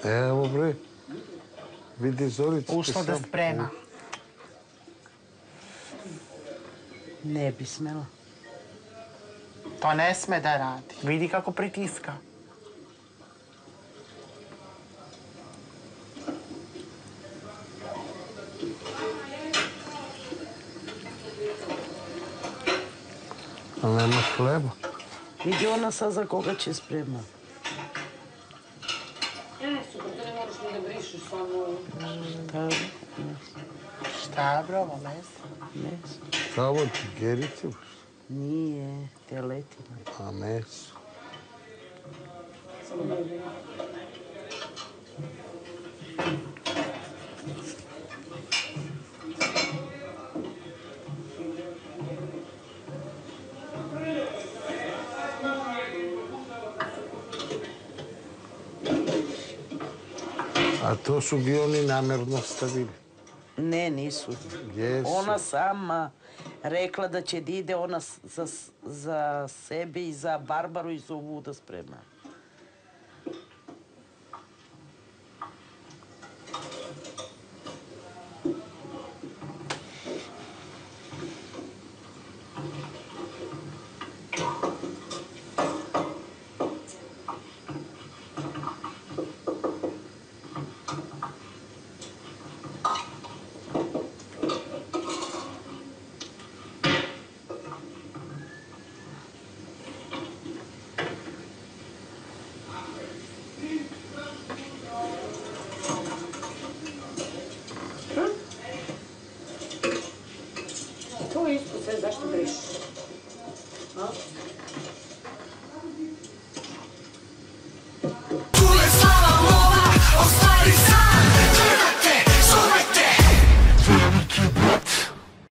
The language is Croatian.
Evo bre, vidi Zorica. Ušla da sprema. Ne bi smela. To ne sme da radi. Vidi kako pritiska. A nemaš hleba? Vidi ona sad za koga će sprema. Super, to ne moraš ni da brišeš, samo... Šta bro, ovo meso? Meso. Šta ovo ti, gerice? Nije, teletina. A meso? A to su bi oni namjerno stavili? Ne, nisu. Jesu. Ona sama rekla da će da ide ona za sebe i za Barbaru i za ovu da sprema. To je isto sve, zašto brišeš?